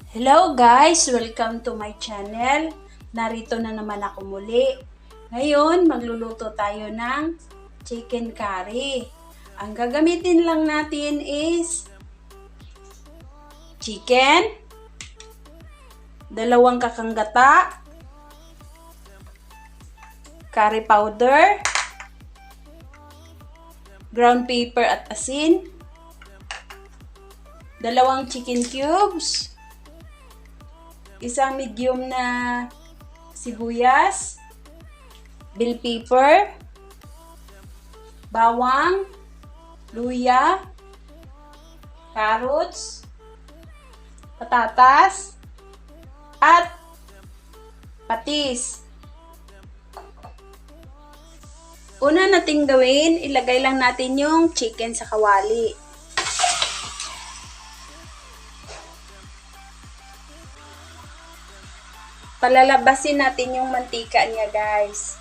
Hello guys! Welcome to my channel. Narito na naman ako muli. Ngayon, magluluto tayo ng chicken curry. Ang gagamitin lang natin is chicken, 2 kakanggata, curry powder, ground pepper at asin, 2 chicken cubes, isang medium na sibuyas, bell pepper, bawang, luya, carrots, patatas, at patis. Una nating gawin, ilagay lang natin yung chicken sa kawali. Palalabasin natin yung mantika niya, guys.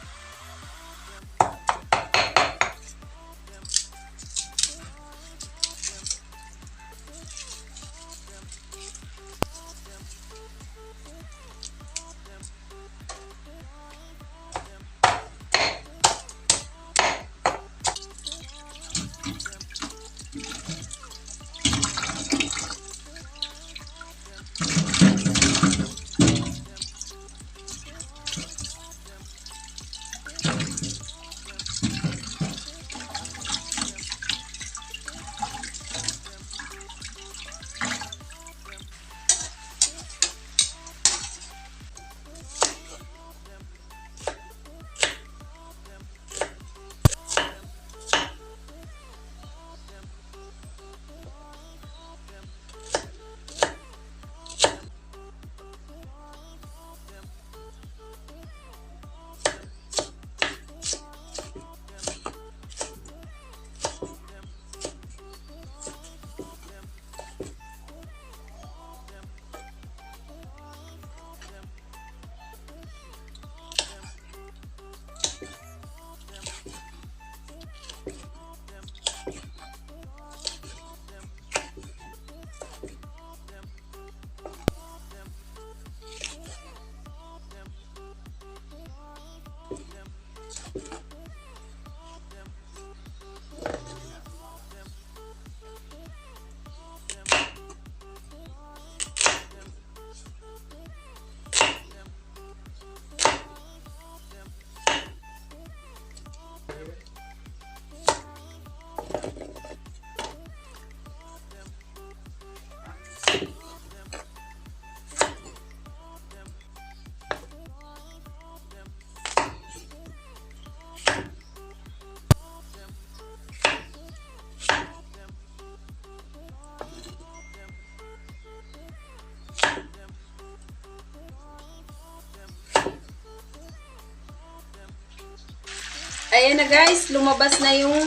Ayan na guys, lumabas na yung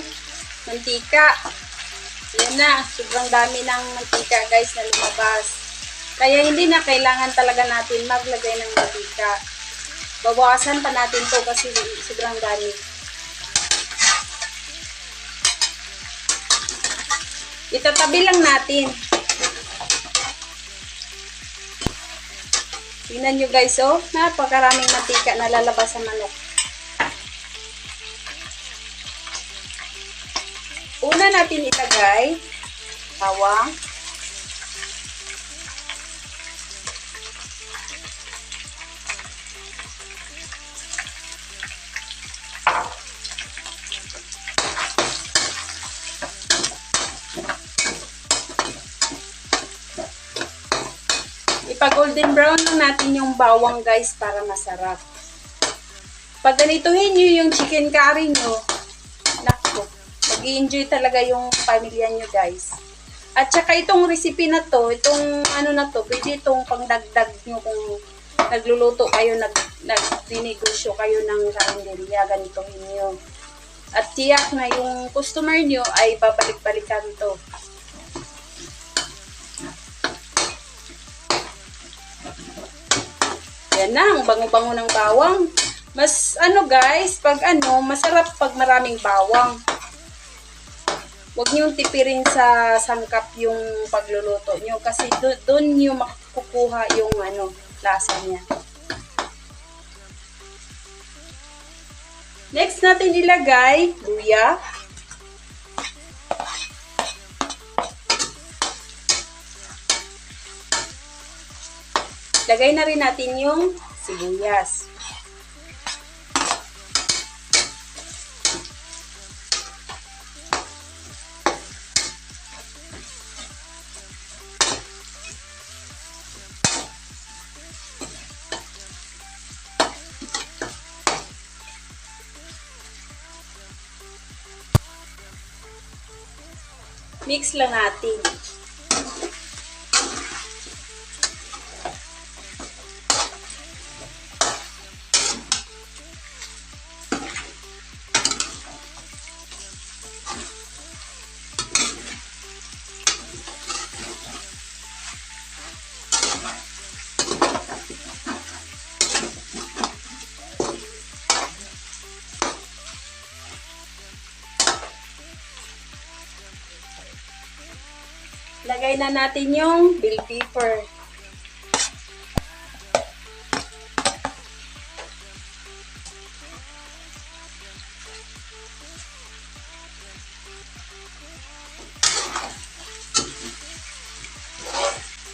mantika. Ayan na, sobrang dami ng mantika guys na lumabas. Kaya hindi na kailangan talaga natin maglagay ng mantika. Bawasan pa natin to kasi sobrang dami. Itatabi lang natin. Tingnan nyo guys, oh, napakaraming mantika na lalabas sa manok. Una natin ilagay bawang, ipa-golden brown lang natin yung bawang guys para masarap. Pag ganituhin nyo yung chicken curry nyo, nakpo, mag-i-enjoy talaga yung pamilya nyo guys. At saka itong recipe na to, itong ano na to, pwede itong pangdagdag nyo kung nagluluto kayo, nagdinegosyo kayo ng karinderya, ganitohin nyo. At tiyak na yung customer nyo ay babalik-balikan to. Yan na, ang bango-bango ng bawang. Mas ano guys, pag ano, masarap pag maraming bawang. Huwag niyong tipirin sa sangkap yung pagluluto nyo kasi doon nyo kukuha yung lasa niya. Next natin ilagay, luya. Lagay na rin natin yung sibuyas. Mix lang natin. Lagay na natin yung bell pepper.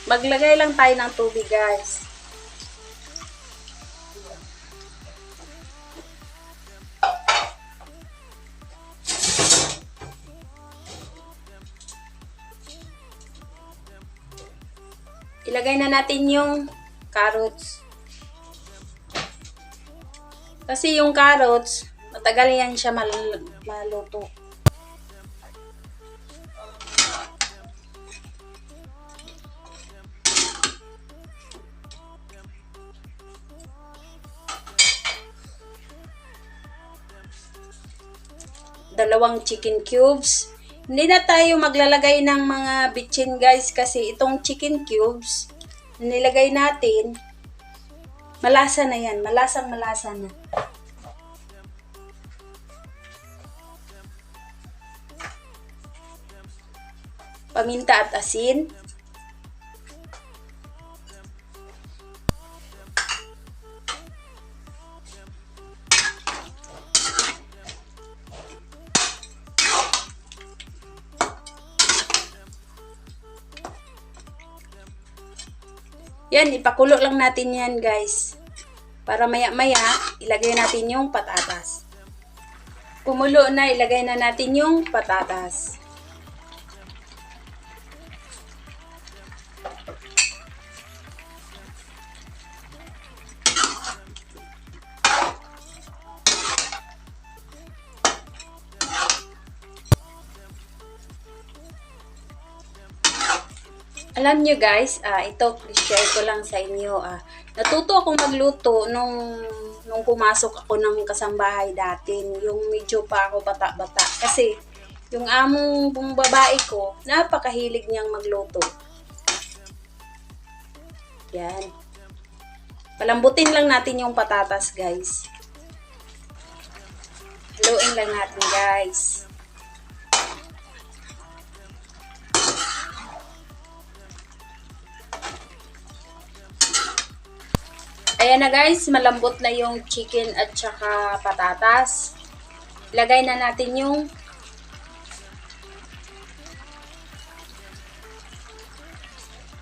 Maglagay lang tayo ng tubig, guys. Ilagay na natin yung carrots. Kasi yung carrots, matagal yan siya maluto. Dalawang chicken cubes. Hindi na tayo maglalagay ng mga bitchin, guys, kasi itong chicken cubes nilagay natin, malasa na yan. Malasang malasa na. Paminta at asin. Yan, ipakulo lang natin yan, guys. Para maya-maya, ilagay natin yung patatas. Kumulo na, ilagay na natin yung patatas. Alam nyo, guys, ito, share ko lang sa inyo. Natuto akong magluto nung pumasok ako ng kasambahay dati. Yung medyo pa ako bata-bata. Kasi, yung among babae ko, napakahilig niyang magluto. Yan. Palambutin lang natin yung patatas, guys. Haluin lang natin, guys. Ayan na, guys, malambot na yung chicken at saka patatas. Ilagay na natin yung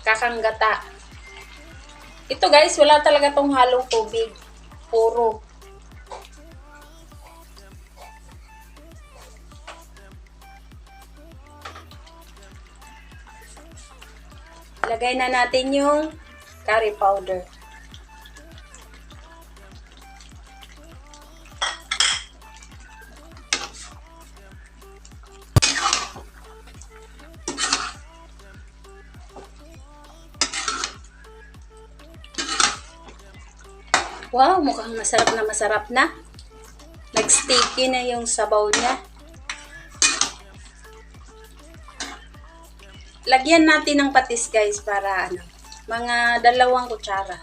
kakanggata. Ito, guys, wala talaga tong halong tubig. Puro. Ilagay na natin yung curry powder. Wow, mukhang masarap na masarap na. Nag-sticky na yung sabaw niya. Lagyan natin ng patis, guys, para mga 2 kutsara.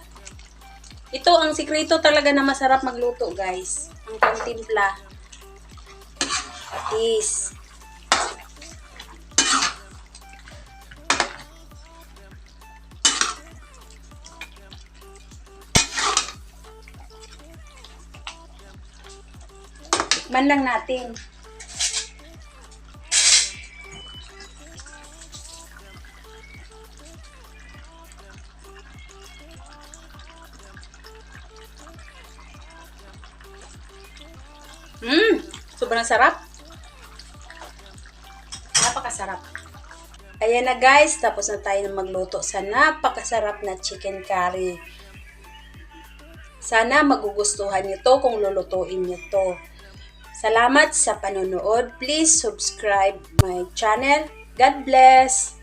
Ito ang sikreto talaga na masarap magluto, guys. Ang pangtimpla. Patis. Tikman lang natin. Sobrang sarap. Napakasarap. Ayan na guys, tapos na tayo magluto sa napakasarap na chicken curry. Sana magugustuhan nyo to kung lulutuin nyo to. Salamat sa panonood. Please subscribe my channel. God bless!